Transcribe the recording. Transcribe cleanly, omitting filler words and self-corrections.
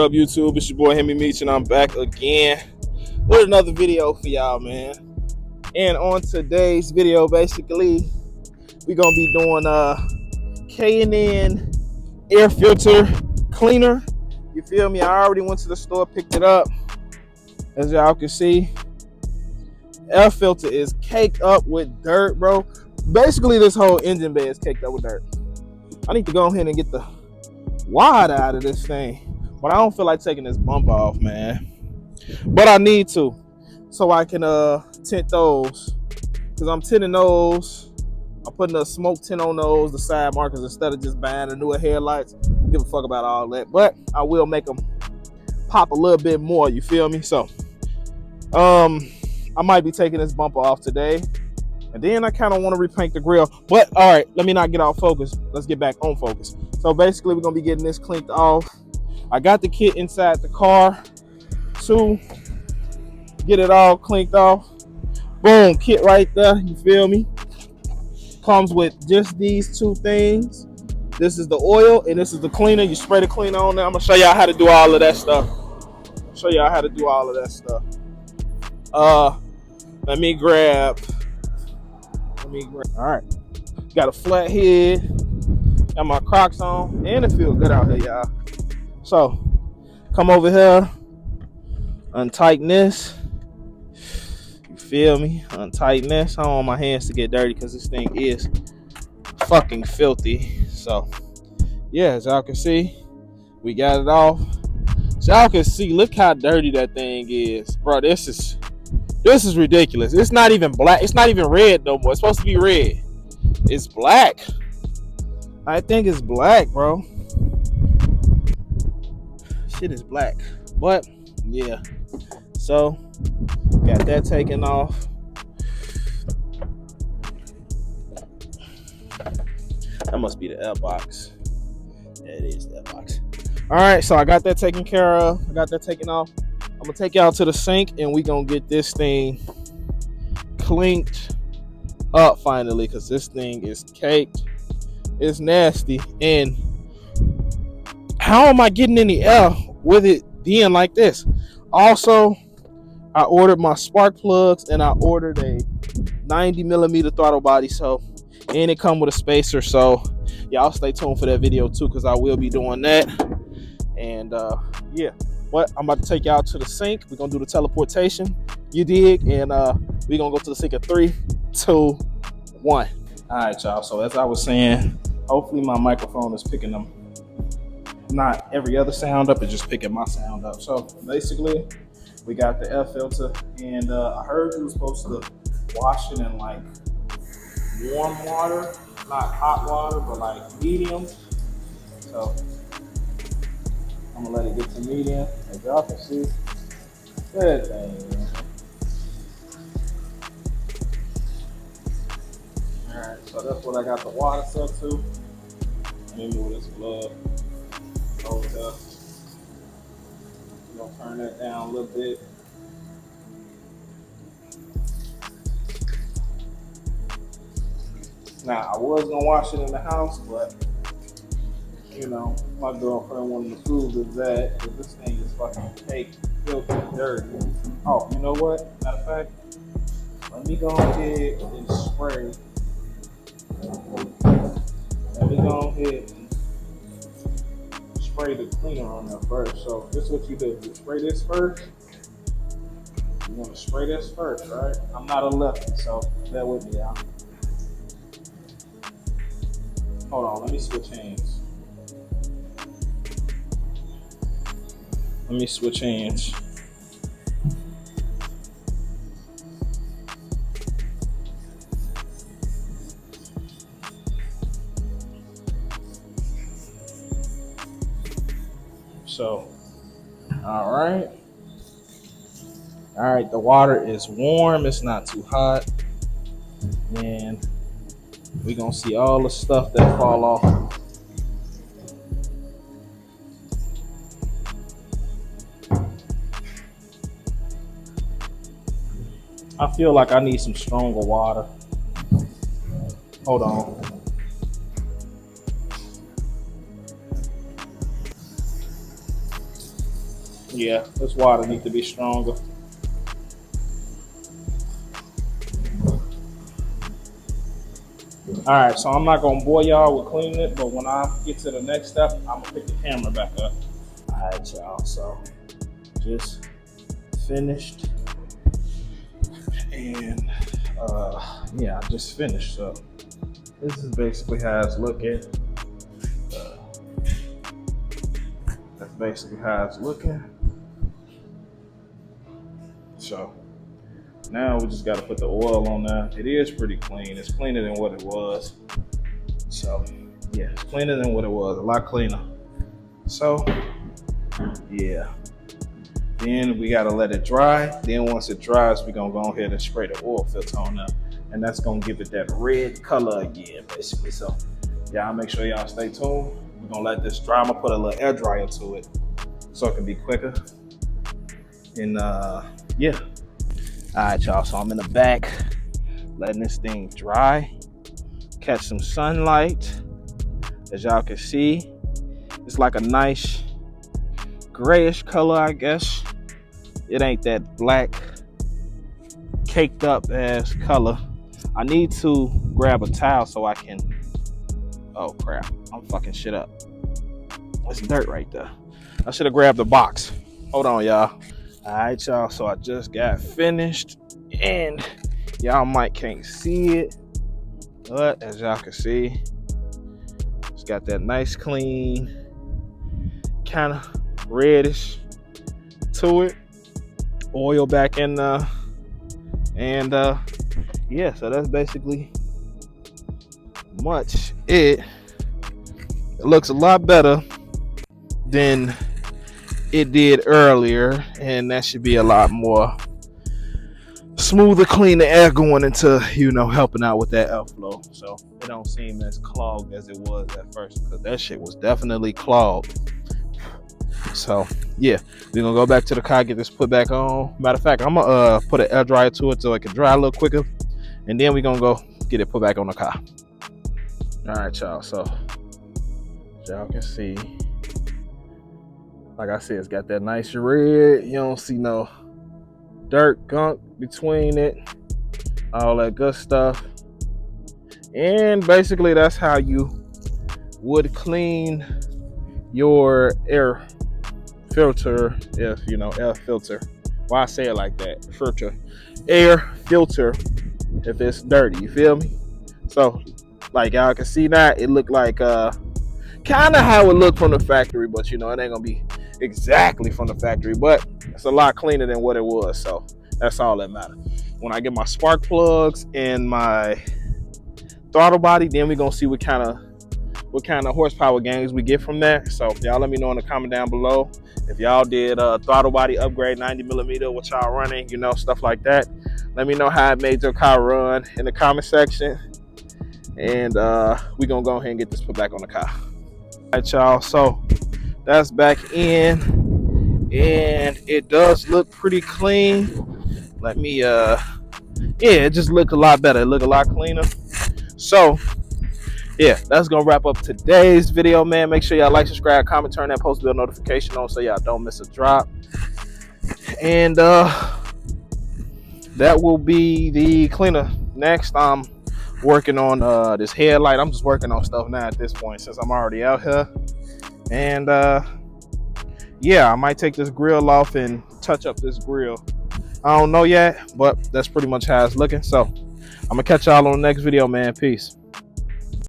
What up, YouTube? It's your boy Hemi Meech, and I'm back again with another video for y'all, man. And on today's video, basically, we're gonna be doing K&N air filter cleaner. You feel me? I already went to the store, picked it up. As y'all can see, air filter is caked up with dirt, bro. Basically, this whole engine bay is caked up with dirt. I need to go ahead and get the water out of this thing, but I don't feel like taking this bump off, man. But I need to, so I can tint those, because I'm tinting those. I'm putting a smoke tint on those, the side markers, instead of just buying the newer headlights. Give a fuck about all that, but I will make them pop a little bit more, you feel me? So I might be taking this bumper off today, and then I kind of want to repaint the grill. But all right, let me not get off focus. Let's get back on focus. So basically, we're gonna be getting this cleaned off. I got the kit inside the car to get it all cleaned off. Boom, kit right there. You feel me? Comes with just these two things. This is the oil and this is the cleaner. You spray the cleaner on there. I'm gonna show y'all how to do all of that stuff. Let me grab. All right. Got a flat head. Got my Crocs on, and it feels good out here, y'all. So, come over here, untighten this. You feel me? Untighten this. I don't want my hands to get dirty because this thing is fucking filthy. So, yeah, as y'all can see, we got it off. So y'all can see, look how dirty that thing is, bro. This is ridiculous. It's not even black. It's not even red no more. It's supposed to be red. It's black. I think it's black, bro. Shit is black. But yeah. So got that taken off. That must be the L box. Yeah, it is the L box. Alright, so I got that taken care of. I got that taken off. I'm gonna take y'all to the sink and we gonna get this thing cleaned up finally, because this thing is caked. It's nasty. And how am I getting any air with it being like this? Also, I ordered my spark plugs and I ordered a 90mm throttle body. So, and it come with a spacer. So y'all stay tuned for that video too, because I will be doing that. And yeah, but I'm about to take y'all to the sink. We're gonna do the teleportation, you dig? And we're gonna go to the sink in 3, 2, 1. All right, y'all. So as I was saying, hopefully my microphone is picking them, not every other sound up, it's just picking my sound up. So basically, we got the air filter, and I heard you were supposed to wash it in like warm water, not hot water, but like medium. So I'm gonna let it get to medium. As y'all can see, that thing, man. Alright, so that's what I got the water set to. Let me move this glove over there. We're gonna turn that down a little bit. Now, I was gonna wash it in the house, but you know, my girlfriend wanted to prove that because this thing is fucking caked, filthy, dirty. Oh, you know what? Matter of fact, let me go ahead and spray. Let me go ahead and spray the cleaner on there first. So this is what you do. You spray this first. You want to spray this first, right? I'm not a lefty, so bear with me, y'all. Hold on, let me switch hands. Let me switch hands. So, all right, the water is warm, it's not too hot, and we're gonna see all the stuff that fall off. I feel like I need some stronger water. Hold on. Yeah, this water needs to be stronger. All right, so I'm not gonna bore y'all with cleaning it, but when I get to the next step, I'm gonna pick the camera back up. All right, y'all. So just finished, and yeah, I just finished. So this is basically how it's looking. That's basically how it's looking. So now we just got to put the oil on there. It is pretty clean. It's cleaner than what it was. So yeah, it's cleaner than what it was. A lot cleaner. So yeah. Then we gotta let it dry. Then once it dries, we're gonna go ahead and spray the oil filter on there. And that's gonna give it that red color again, basically. So y'all make sure y'all stay tuned. We're gonna let this dry. I'm gonna put a little air dryer to it so it can be quicker. And yeah. All right, y'all, so I'm in the back letting this thing dry, catch some sunlight. As y'all can see, it's like a nice grayish color, I guess. It ain't that black caked up ass color. I need to grab a towel so I can, oh crap, I'm fucking shit up. There's dirt right there. I should have grabbed the box. Hold on, y'all. All right, y'all, so I just got finished, and y'all might can't see it, but as y'all can see, it's got that nice clean kind of reddish to it, oil back in there, and yeah, so that's basically much it. It looks a lot better than it did earlier, and that should be a lot more smoother, cleaner air going into, you know, helping out with that airflow. So it don't seem as clogged as it was at first, because that shit was definitely clogged. So yeah, we're gonna go back to the car, get this put back on. Matter of fact, I'm gonna put an air dryer to it so it can dry a little quicker, and then we're gonna go get it put back on the car. All right, y'all, so y'all can see, like I said, it's got that nice red. You don't see no dirt, gunk between it, all that good stuff. And basically that's how you would clean your air filter, if you know, air filter. Why I say it like that? Filter, air filter, if it's dirty, you feel me? So like y'all can see now, it looked like kind of how it looked from the factory, but you know, it ain't gonna be exactly from the factory, but it's a lot cleaner than what it was. So that's all that matters. When I get my spark plugs and my throttle body, then we're gonna see what kind of horsepower gains we get from that. So y'all let me know in the comment down below if y'all did throttle body upgrade 90mm, what y'all running, you know, stuff like that. Let me know how it made your car run in the comment section, and we're gonna go ahead and get this put back on the car. All right, y'all, so that's back in, and it does look pretty clean. Let me yeah, it just looked a lot better. It looked a lot cleaner. So yeah, that's gonna wrap up today's video, man. Make sure y'all like, subscribe, comment, turn that post bell notification on so y'all don't miss a drop. And that will be the cleaner. Next, I'm working on this headlight. I'm just working on stuff now at this point since I'm already out here. And yeah, I might take this grill off and touch up this grill. I don't know yet, but that's pretty much how it's looking. So I'm gonna catch y'all on the next video, man. Peace.